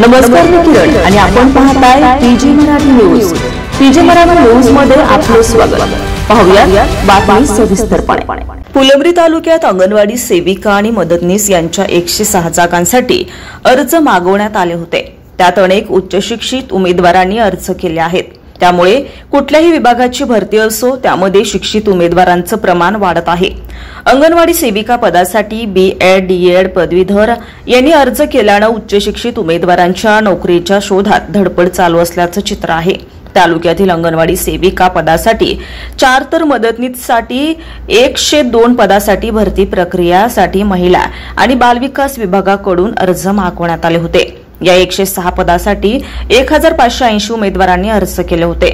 नमस्कार, मी किरण आणि आपण पाहताय PG Marathi news. PG Marathi news मध्ये आपलं स्वागत। पाहूया बातमी सविस्तरपणे। फुलंब्री तालुक्यात अंगणवाडी सेविका आणि मदतनीस यांच्या 106 जागांसाठी अर्ज मागवण्यात आले होते। त्यात अनेक उच्च शिक्षित उमेदवारांनी अर्ज केले आहेत। त्यामुळे कुठल्याही विभागाची भरती असो त्यामध्ये शिक्षित उमेदवारांचं प्रमाण वाढत आहे। अंगणवाडी सेविका पदासाठी बीएड डीएड पदवीधर यांनी अर्ज केल्याने उच्च शिक्षित उमेदवारांच्या नोकरीच्या शोधात धडपड चालू असल्याचं चित्र आहे। तालुक्यातील अंगणवाडी सेविका पदासाठी 4 तर मदतनीससाठी 102 पदासाठी भरती प्रक्रियासाठी महिला आणि बालविकास विभागाकडून अर्ज मागवण्यात आले होते। या 106 पदासाठी 1580 उमेदवारांनी अर्ज केले होते।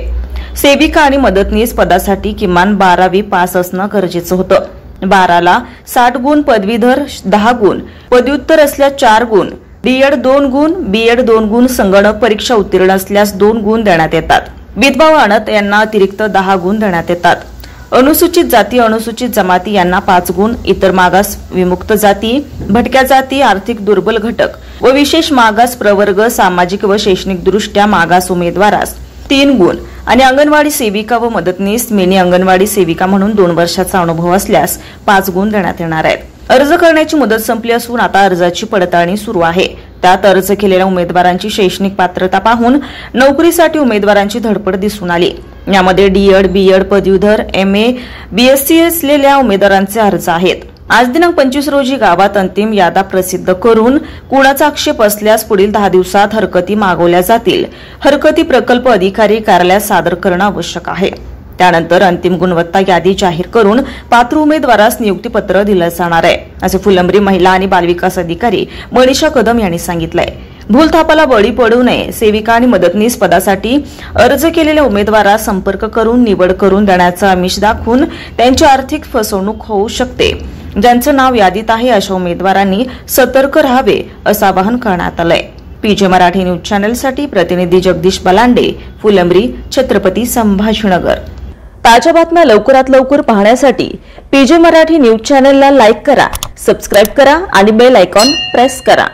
सेविका आणि मदतनीस पदासाठी किमान 12वी पास असणं गरजेचं होतं। 12ला 60 गुण, पदवीधर 10 गुण, पदव्युत्तर असल्यास 4 गुण, डीएड 2 गुण, बीएड 2 गुण, संगणक परीक्षा उत्तीर्ण असल्यास 2 गुण देण्यात येतात। विधवा व अनाथ यांना अतिरिक्त 10 गुण देण्यात येतात। अनुसूचित जाती अनुसूचित जमाती यांना 5 गुण, इतर मागास विमुक्त जाती, भटक्या जाती, आर्थिक दुर्बल घटक व विशेष मागास प्रवर्ग, सामाजिक व शैक्षणिक दृष्ट्या मागास उमेदवारास 3 गुण आणि अंगणवाडी सेविका व मदतनीस मिनी अंगणवाडी सेविका म्हणून 2 वर्षाचा अनुभव असल्यास 5 गुण देण्यात येणार आहेत। अर्ज करण्याची मुदत संपली असून आता अर्जाची पडताळणी सुरू आहे। त्यात अर्ज केलेल्या उमेदवारांची शैक्षणिक पात्रता पाहून नोकरीसाठी उमेदवारांची धडपड दिसून आली। यामध्ये डीएड बीएड पदवीधर एमए बीएससी असलेल्या उमेदवारांचे अर्ज आहेत। आज दिनांक 25 रोजी गावात अंतिम यादी प्रसिद्ध करून कुणाचा आक्षेप असल्यास पुढील 10 दिवसात हरकती मागवल्या जातील। हरकती प्रकल्प अधिकारी कार्यालयात सादर करणं आवश्यक आहे। त्यानंतर अंतिम गुणवत्ता यादी जाहीर करून पात्र उमेदवारास नियुक्तीपत्र दिलं जाणार आहे, असे फुलंब्री महिला आणि बालविकास अधिकारी मनीषा कदम यांनी सांगितलंय। भूलथापाला बळी पडू नये, सेविका आणि मदतनीस पदासाठी अर्ज केलेल्या उमेदवारास संपर्क करून निवड करून देण्याचा आमिष दाखवून त्यांची आर्थिक फसवणूक होऊ शकते। ज्यांचं नाव यादीत आहे अशा उमेदवारांनी सतर्क राहावे असं आवाहन करण्यात आलंय। पीजे मराठी न्यूज चॅनलसाठी प्रतिनिधी जगदीश बलांडे, फुलंब्री, छत्रपती संभाजीनगर। ताज्या बातम्या लवकरात लवकर पाहण्यासाठी पीजे मराठी न्यूज चॅनलला लाईक करा, सबस्क्राईब करा आणि बेल आयकॉन प्रेस करा।